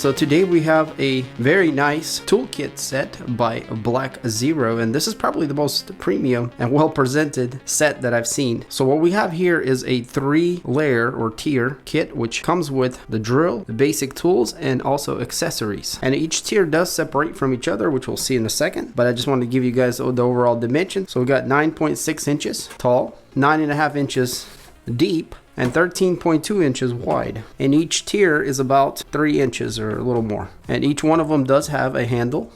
so today we have a very nice toolkit set by BlackZero, and this is probably the most premium and well presented set that I've seen. So what we have here is a 3-layer or tier kit, which comes with the drill, the basic tools, and also accessories. And each tier does separate from each other, which we'll see in a second, but I just wanted to give you guys the overall dimension. So we got 9.6 inches tall, 9.5 inches deep, and 13.2 inches wide, and each tier is about 3 inches or a little more, and each one of them does have a handle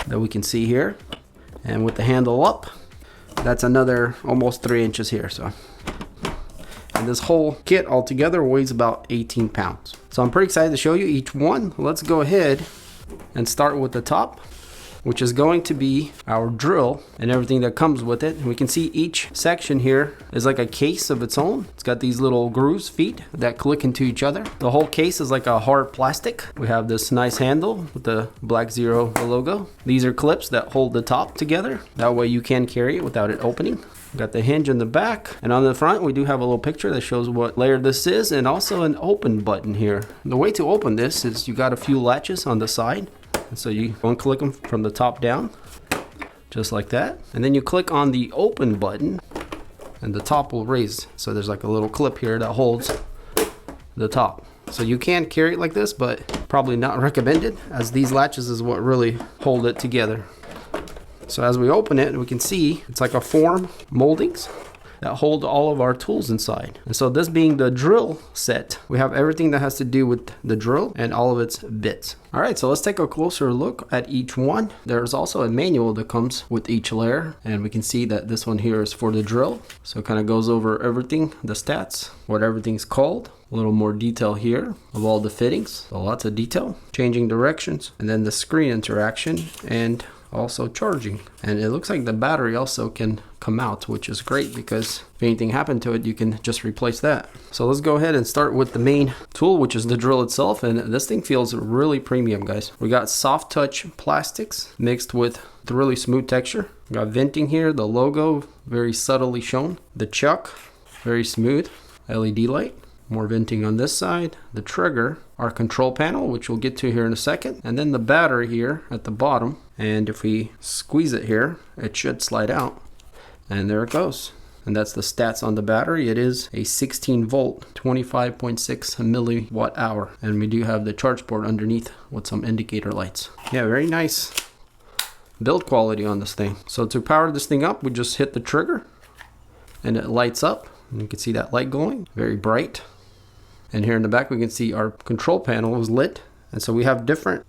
that we can see here, and with the handle up, that's another almost 3 inches here. So, and this whole kit altogether weighs about 18 pounds. So I'm pretty excited to show you each one. Let's go ahead and start with the top, which is going to be our drill and everything that comes with it. And we can see each section here is like a case of its own. It's got these little grooves, feet, that click into each other. The whole case is like a hard plastic. We have this nice handle with the BlackZero logo. These are clips that hold the top together. That way you can carry it without it opening. We got the hinge in the back, and on the front we do have a little picture that shows what layer this is, and also an open button here. The way to open this is you got a few latches on the side. So you unclick them from the top down, just like that. And then you click on the open button and the top will raise. So there's like a little clip here that holds the top. So you can carry it like this, but probably not recommended, as these latches is what really hold it together. So as we open it, we can see it's like a form moldings that hold all of our tools inside. And so this being the drill set, we have everything that has to do with the drill and all of its bits. All right, so let's take a closer look at each one. There's also a manual that comes with each layer, and we can see that this one here is for the drill. So it kind of goes over everything, the stats, what everything's called. A little more detail here of all the fittings. So lots of detail, changing directions, and then the screen interaction, and also charging. And it looks like the battery also can come out, which is great because if anything happened to it, you can just replace that. So let's go ahead and start with the main tool, which is the drill itself. And this thing feels really premium, guys. We got soft touch plastics mixed with the really smooth texture. We got venting here, the logo very subtly shown, the chuck very smooth, LED light, more venting on this side, the trigger, our control panel, which we'll get to here in a second, and then the battery here at the bottom. And if we squeeze it here, it should slide out, and there it goes. And that's the stats on the battery. It is a 16 volt, 25.6 milliwatt hour, and we do have the charge port underneath with some indicator lights. Yeah, very nice build quality on this thing. So to power this thing up, we just hit the trigger and it lights up, and you can see that light glowing, very bright. And here in the back we can see our control panel is lit, and so we have different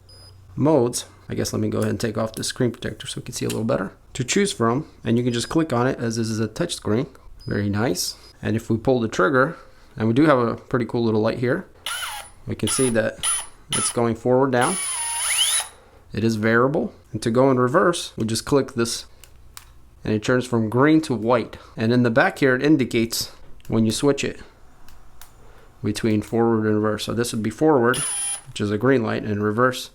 modes. I guess let me go ahead and take off the screen protector so we can see a little better to choose from, and you can just click on it as this is a touch screen. Very nice. And if we pull the trigger, and we do have a pretty cool little light here, we can see that it's going forward down. It is variable, and to go in reverse we just click this and it turns from green to white. And in the back here it indicates when you switch it between forward and reverse. So this would be forward, which is a green light, and reverse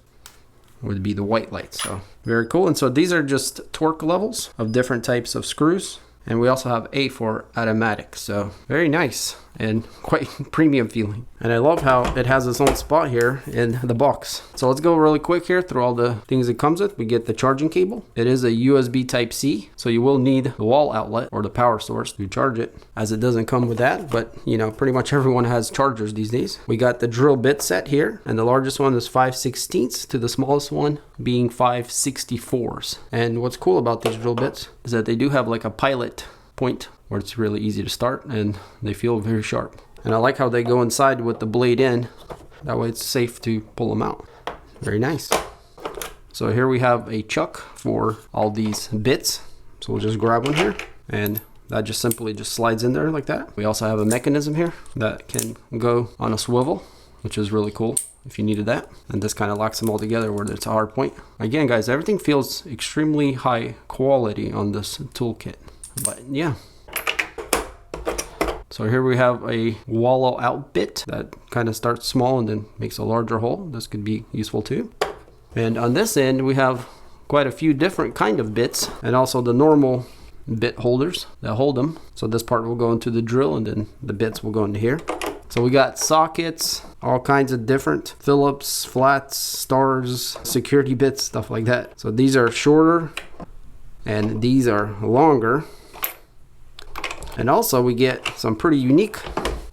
would be the white light. So very cool. And so these are just torque levels of different types of screws, and we also have A for automatic. So very nice and quite premium feeling. And I love how it has its own spot here in the box. So let's go really quick here through all the things it comes with. We get the charging cable. It is a USB type C, so you will need the wall outlet or the power source to charge it, as it doesn't come with that, but you know, pretty much everyone has chargers these days. We got the drill bit set here, and the largest one is 5/16 to the smallest one being 5/64. And what's cool about these drill bits is that they do have like a pilot point where it's really easy to start, and they feel very sharp. And I like how they go inside with the blade in, that way it's safe to pull them out. Very nice. So here we have a chuck for all these bits, so we'll just grab one here, and that just simply just slides in there like that. We also have a mechanism here that can go on a swivel, which is really cool if you needed that, and this kind of locks them all together where it's a hard point. Again guys, everything feels extremely high quality on this toolkit. But yeah, so here we have a wallow out bit that kind of starts small and then makes a larger hole. This could be useful too. And on this end we have quite a few different kind of bits, and also the normal bit holders that hold them. So this part will go into the drill, and then the bits will go into here. So we got sockets, all kinds of different Phillips, flats, stars, security bits, stuff like that. So these are shorter and these are longer. And also we get some pretty unique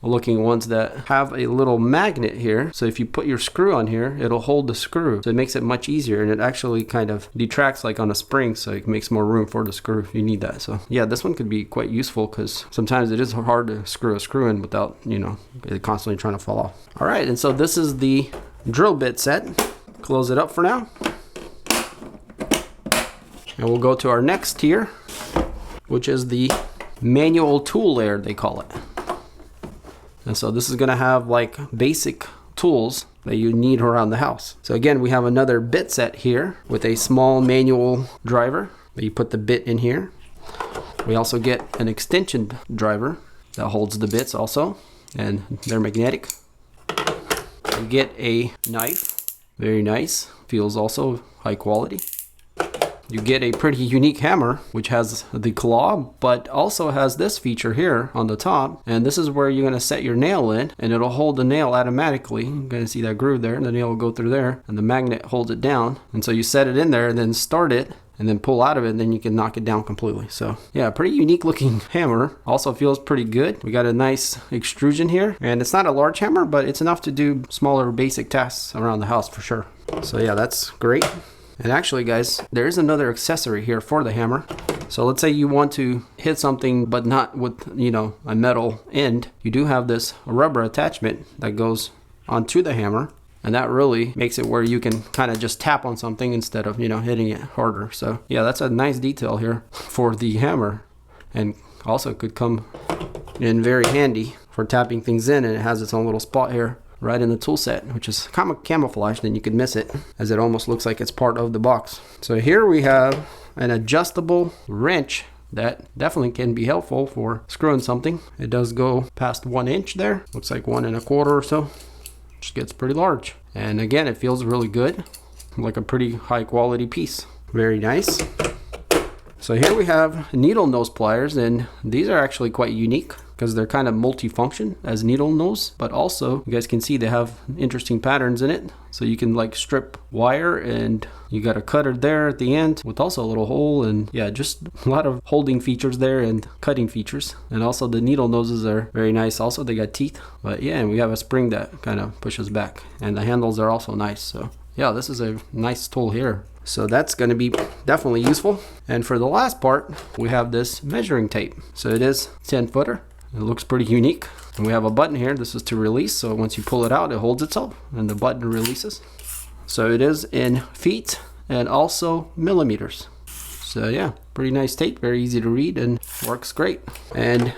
looking ones that have a little magnet here. So if you put your screw on here, it'll hold the screw. So it makes it much easier, and it actually kind of detracts like on a spring, so it makes more room for the screw if you need that. So yeah, this one could be quite useful because sometimes it is hard to screw a screw in without, you know, it constantly trying to fall off. All right, and so this is the drill bit set. Close it up for now. And we'll go to our next tier, which is the manual tool layer, they call it. And so this is going to have like basic tools that you need around the house. So again, we have another bit set here with a small manual driver that you put the bit in here. We also get an extension driver that holds the bits also, and they're magnetic. We get a knife, very nice, feels also high quality. You get a pretty unique hammer, which has the claw, but also has this feature here on the top. And this is where you're going to set your nail in, and it'll hold the nail automatically. You're going to see that groove there, and the nail will go through there, and the magnet holds it down. And so you set it in there, and then start it, and then pull out of it, and then you can knock it down completely. So yeah, pretty unique looking hammer. Also feels pretty good. We got a nice extrusion here, and it's not a large hammer, but it's enough to do smaller basic tasks around the house for sure. So yeah, that's great. And actually guys, there is another accessory here for the hammer. So let's say you want to hit something but not with, you know, a metal end. You do have this rubber attachment that goes onto the hammer, and that really makes it where you can kind of just tap on something instead of, you know, hitting it harder. So yeah, that's a nice detail here for the hammer, and also could come in very handy for tapping things in, and it has its own little spot here right in the tool set, which is kind of camouflaged, and you could miss it as it almost looks like it's part of the box. So here we have an adjustable wrench that definitely can be helpful for screwing something. It does go past 1 inch there, looks like 1 1/4 or so, which gets pretty large. And again, it feels really good, like a pretty high quality piece. Very nice. So here we have needle nose pliers, and these are actually quite unique because they're kind of multi-function as needle nose, but also you guys can see they have interesting patterns in it. So you can like strip wire, and you got a cutter there at the end with also a little hole, and yeah, just a lot of holding features there and cutting features. And also the needle noses are very nice. Also they got teeth, but yeah, and we have a spring that kind of pushes back, and the handles are also nice. So yeah, this is a nice tool here. So that's going to be definitely useful. And for the last part, we have this measuring tape. So it is 10-footer. It looks pretty unique. And we have a button here. This is to release. So once you pull it out, it holds itself and the button releases. So it is in feet and also millimeters. So yeah, pretty nice tape. Very easy to read and works great. And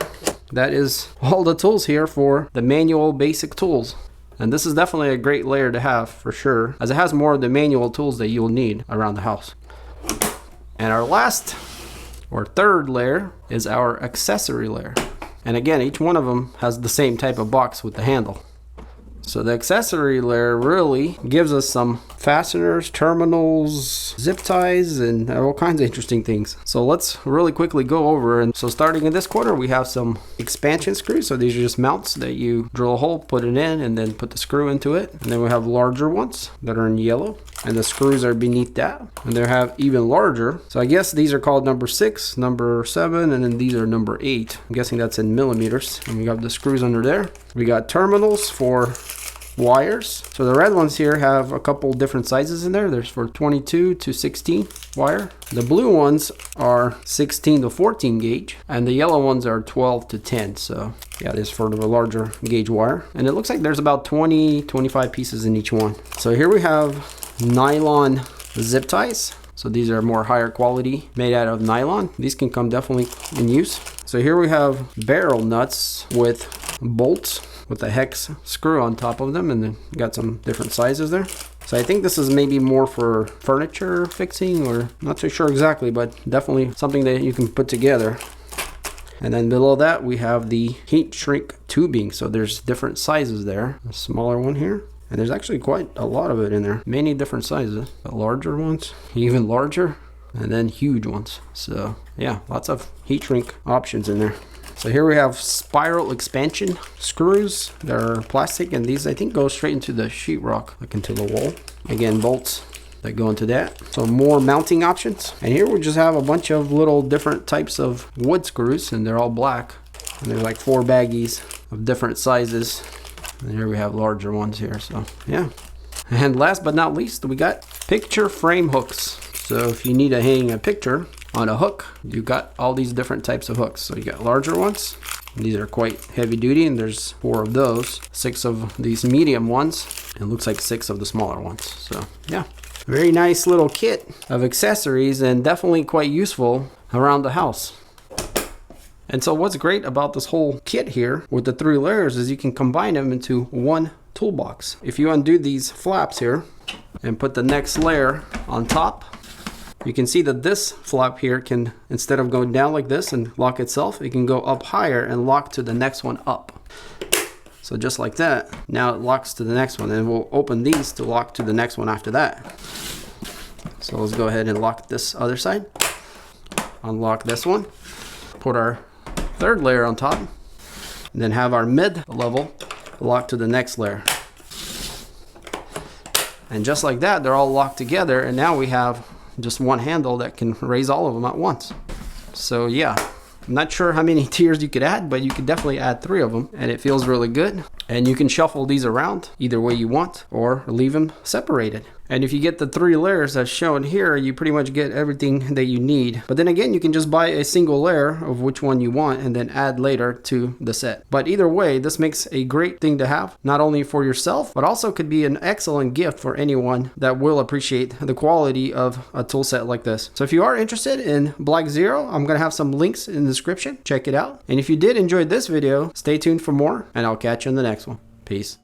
that is all the tools here for the manual basic tools. And this is definitely a great layer to have for sure, as it has more of the manual tools that you'll need around the house. And our last or third layer is our accessory layer. And again, each one of them has the same type of box with the handle. So the accessory layer really gives us some fasteners, terminals, zip ties, and all kinds of interesting things. So let's really quickly go over. And so starting in this corner, we have some expansion screws. So these are just mounts that you drill a hole, put it in, and then put the screw into it. And then we have larger ones that are in yellow, and the screws are beneath that. And they have even larger. So I guess these are called number 6, number 7, and then these are number 8. I'm guessing that's in millimeters. And we got the screws under there. We got terminals for wires. So the red ones here have a couple different sizes in there. There's for 22 to 16 wire. The blue ones are 16 to 14 gauge, and the yellow ones are 12 to 10. So yeah, this is for the larger gauge wire. And it looks like there's about 25 pieces in each one. So here we have nylon zip ties. So these are more higher quality, made out of nylon. These can come definitely in use. So here we have barrel nuts with bolts with a hex screw on top of them, and then got some different sizes there. So I think this is maybe more for furniture fixing, or not too sure exactly, but definitely something that you can put together. And then below that we have the heat shrink tubing. So there's different sizes there. A smaller one here, and there's actually quite a lot of it in there. Many different sizes. The larger ones, even larger, and then huge ones. So yeah, lots of heat shrink options in there. So here we have spiral expansion screws that are plastic, and these I think go straight into the sheetrock, like into the wall. Again, bolts that go into that. So more mounting options. And here we just have a bunch of little different types of wood screws, and they're all black. And there's like 4 baggies of different sizes. And here we have larger ones here, so yeah. And last but not least, we got picture frame hooks. So if you need to hang a picture on a hook, you got all these different types of hooks. So you got larger ones. These are quite heavy duty, and there's 4 of those. 6 of these medium ones. And it looks like 6 of the smaller ones. So yeah, very nice little kit of accessories, and definitely quite useful around the house. And so what's great about this whole kit here with the 3 layers is you can combine them into one toolbox. If you undo these flaps here and put the next layer on top, you can see that this flap here can, instead of going down like this and lock itself, it can go up higher and lock to the next one up. So just like that, now it locks to the next one, and we'll open these to lock to the next one after that. So let's go ahead and lock this other side. Unlock this one. Put our 3rd layer on top, and then have our mid level locked to the next layer. And just like that, they're all locked together, and now we have just one handle that can raise all of them at once. So yeah, I'm not sure how many tiers you could add, but you could definitely add 3 of them, and it feels really good. And you can shuffle these around either way you want, or leave them separated. And if you get the 3 layers as shown here, you pretty much get everything that you need. But then again, you can just buy a single layer of which one you want and then add later to the set. But either way, this makes a great thing to have, not only for yourself, but also could be an excellent gift for anyone that will appreciate the quality of a tool set like this. So if you are interested in BlackZero, I'm going to have some links in the description. Check it out. And if you did enjoy this video, stay tuned for more, and I'll catch you in the next one. Peace.